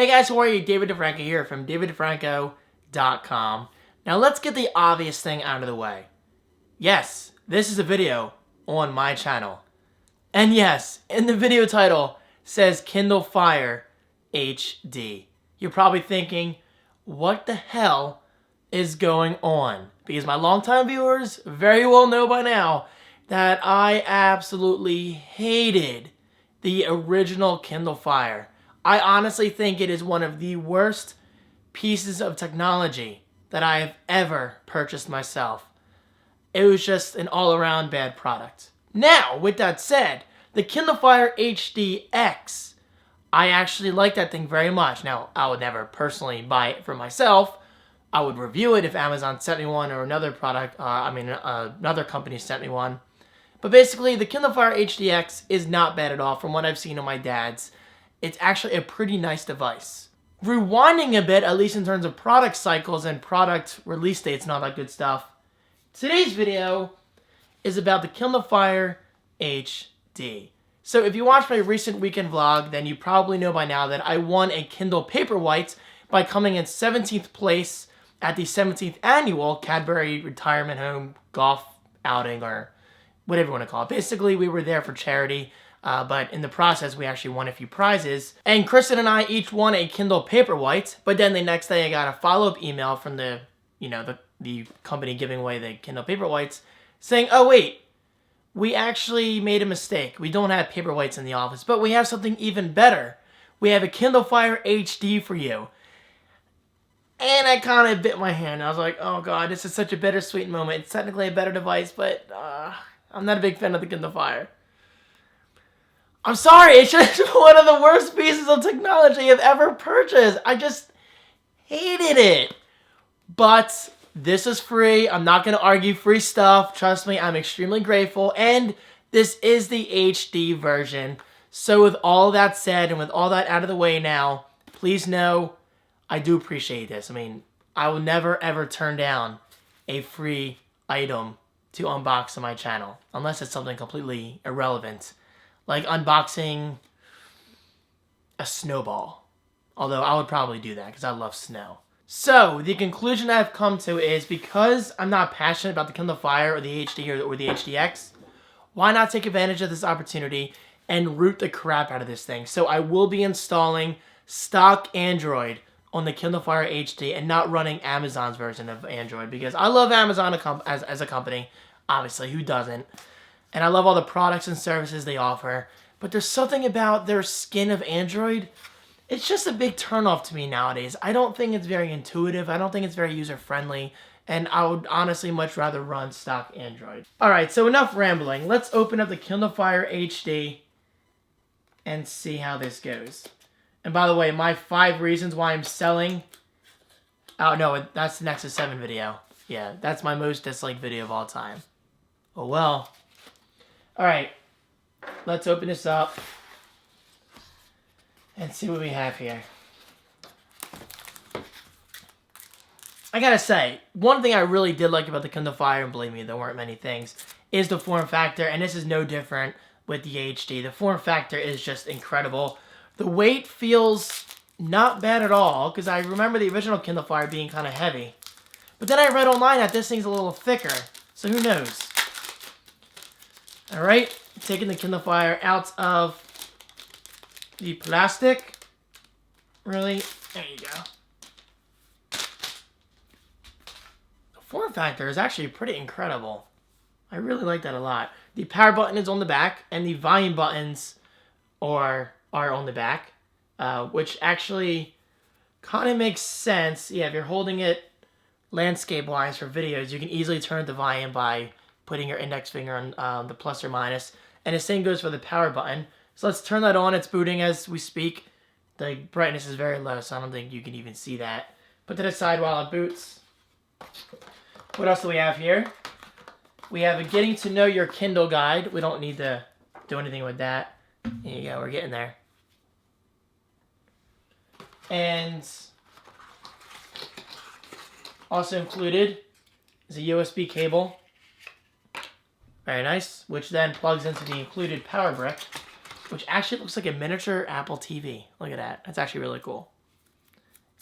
Hey guys, how are you? David DeFranco here from daviddefranco.com. Now let's get the obvious thing out of the way. Yes, this is a video on my channel. And yes, in the video title says Kindle Fire HD. You're probably thinking, what the hell is going on? Because my longtime viewers very well know by now that I absolutely hated the original Kindle Fire. I honestly think it is one of the worst pieces of technology that I have ever purchased myself. It was just an all-around bad product. Now, with that said, the Kindle Fire HD X, I actually like that thing very much. Now, I would never personally buy it for myself. I would review it if Amazon sent me one or another product, another company sent me one. But basically, the Kindle Fire HD X is not bad at all from what I've seen on my dad's. It's actually a pretty nice device. Rewinding a bit, at least in terms of product cycles and product release dates and all that good stuff, today's video is about the Kindle Fire HD. So if you watched my recent weekend vlog, then you probably know by now that I won a Kindle Paperwhite by coming in 17th place at the 17th annual Cadbury Retirement Home Golf Outing, or whatever you want to call it. Basically, we were there for charity. But in the process, we actually won a few prizes. And Kristen and I each won a Kindle Paperwhite. But then the next day, I got a follow-up email from the company giving away the Kindle Paperwhites saying, oh, wait, we actually made a mistake. We don't have Paperwhites in the office, but we have something even better. We have a Kindle Fire HD for you. And I kind of bit my hand. I was like, oh, God, this is such a bittersweet moment. It's technically a better device, but I'm not a big fan of the Kindle Fire. I'm sorry, it's just one of the worst pieces of technology I've ever purchased. I just hated it. But this is free. I'm not going to argue free stuff. Trust me, I'm extremely grateful. And this is the HD version. So with all that said and with all that out of the way now, please know I do appreciate this. I mean, I will never ever turn down a free item to unbox on my channel. Unless it's something completely irrelevant. Like unboxing a snowball. Although I would probably do that because I love snow. So, the conclusion I've come to is because I'm not passionate about the Kindle Fire or the HD or the HDX, why not take advantage of this opportunity and root the crap out of this thing? So I will be installing stock Android on the Kindle Fire HD and not running Amazon's version of Android because I love Amazon as a company. Obviously, who doesn't? And I love all the products and services they offer. But there's something about their skin of Android. It's just a big turnoff to me nowadays. I don't think it's very intuitive. I don't think it's very user-friendly. And I would honestly much rather run stock Android. Alright, so enough rambling. Let's open up the Kindle Fire HD and see how this goes. And by the way, my 5 reasons why I'm selling... Oh, no, that's the Nexus 7 video. Yeah, that's my most disliked video of all time. Oh, well... Alright, let's open this up and see what we have here. I gotta say, one thing I really did like about the Kindle Fire, and believe me, there weren't many things, is the form factor, and this is no different with the HD. The form factor is just incredible. The weight feels not bad at all, because I remember the original Kindle Fire being kind of heavy. But then I read online that this thing's a little thicker, so who knows? Alright, taking the Kindle Fire out of the plastic. Really? There you go. The form factor is actually pretty incredible. I really like that a lot. The power button is on the back, and the volume buttons are on the back, which actually kind of makes sense. Yeah, if you're holding it landscape-wise for videos, you can easily turn the volume by putting your index finger on the plus or minus. And the same goes for the power button. So let's turn that on. It's booting as we speak. The brightness is very low, so I don't think you can even see that. Put that aside while it boots. What else do we have here? We have a Getting to Know Your Kindle guide. We don't need to do anything with that. There you go. We're getting there. And also included is a USB cable. Very nice, which then plugs into the included power brick, which actually looks like a miniature Apple TV. Look at that. That's actually really cool.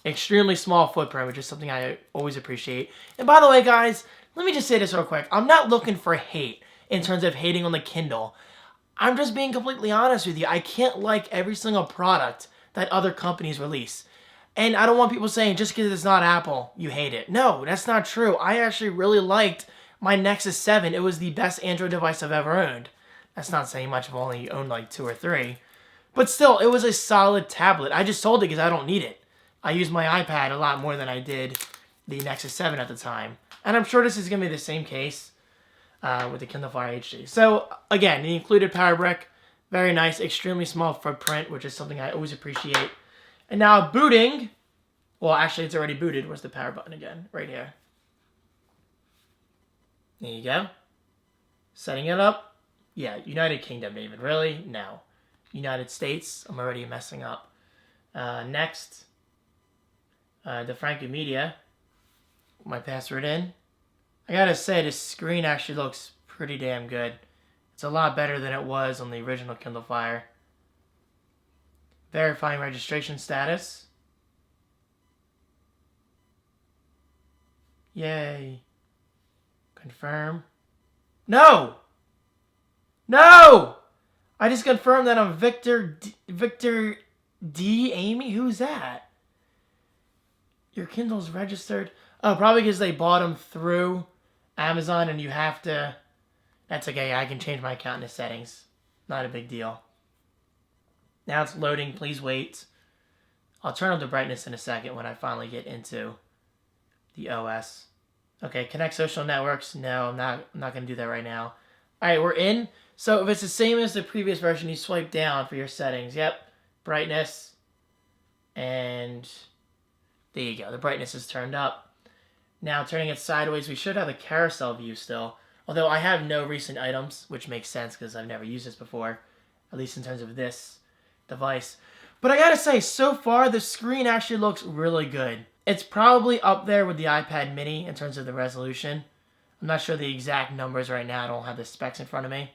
Extremely small footprint, which is something I always appreciate. And by the way, guys, let me just say this real quick. I'm not looking for hate in terms of hating on the Kindle. I'm just being completely honest with you. I can't like every single product that other companies release. And I don't want people saying just because it's not Apple, you hate it. No, that's not true. I actually really liked my Nexus 7. It was the best Android device I've ever owned. That's not saying much. I've only owned like 2 or 3. But still, it was a solid tablet. I just sold it because I don't need it. I use my iPad a lot more than I did the Nexus 7 at the time. And I'm sure this is going to be the same case with the Kindle Fire HD. So, again, the included power brick. Very nice, extremely small footprint, which is something I always appreciate. And now booting. Well, actually, it's already booted. Where's the power button again? Right here. There you go. Setting it up. Yeah, United Kingdom, David. Really? No. United States. I'm already messing up. Next. The Franco Media. My password in. I gotta say, this screen actually looks pretty damn good. It's a lot better than it was on the original Kindle Fire. Verifying registration status. Yay. Confirm. No! No! I just confirmed that I'm Victor D. Amy? Who's that? Your Kindle's registered. Oh, probably because they bought them through Amazon and you have to... That's okay. I can change my account in the settings. Not a big deal. Now it's loading. Please wait. I'll turn up the brightness in a second when I finally get into the OS. Okay, connect social networks. No, I'm not going to do that right now. All right, we're in. So if it's the same as the previous version, you swipe down for your settings. Yep, brightness. And there you go. The brightness is turned up. Now turning it sideways, we should have a carousel view still. Although I have no recent items, which makes sense because I've never used this before. At least in terms of this device. But I gotta say, so far, the screen actually looks really good. It's probably up there with the iPad mini in terms of the resolution. I'm not sure the exact numbers right now. I don't have the specs in front of me.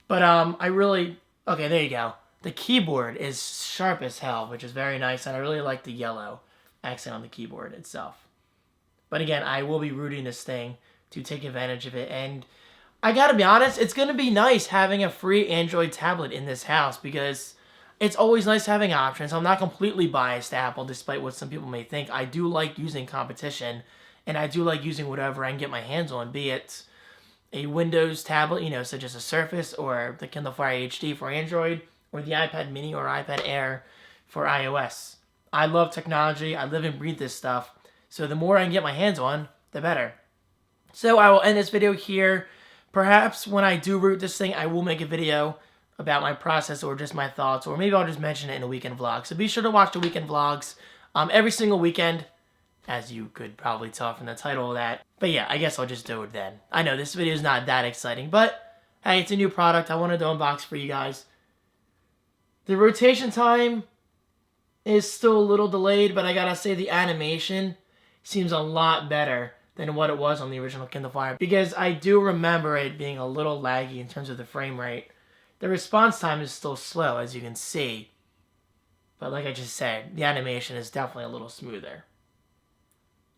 But I really... Okay, there you go. The keyboard is sharp as hell, which is very nice. And I really like the yellow accent on the keyboard itself. But again, I will be rooting this thing to take advantage of it. And I gotta be honest, it's gonna be nice having a free Android tablet in this house because it's always nice having options. I'm not completely biased to Apple, despite what some people may think. I do like using competition, and I do like using whatever I can get my hands on, be it a Windows tablet, you know, such as a Surface, or the Kindle Fire HD for Android, or the iPad mini or iPad Air for iOS. I love technology. I live and breathe this stuff. So the more I can get my hands on, the better. So I will end this video here. Perhaps when I do root this thing, I will make a video about my process or just my thoughts, or maybe I'll just mention it in a weekend vlog. So be sure to watch the weekend vlogs every single weekend, as you could probably tell from the title of that. But yeah, I guess I'll just do it then. I know this video is not that exciting, but hey, it's a new product. I wanted to unbox for you guys. The rotation time is still a little delayed, but I gotta say the animation seems a lot better than what it was on the original Kindle Fire, because I do remember it being a little laggy in terms of the frame rate. The response time is still slow, as you can see, but like I just said, the animation is definitely a little smoother,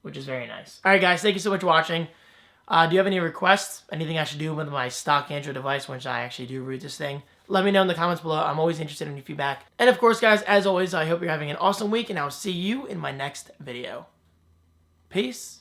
which is very nice. Alright guys, thank you so much for watching. Do you have any requests? Anything I should do with my stock Android device once I actually do root this thing? Let me know in the comments below. I'm always interested in your feedback. And of course guys, as always, I hope you're having an awesome week, and I'll see you in my next video. Peace.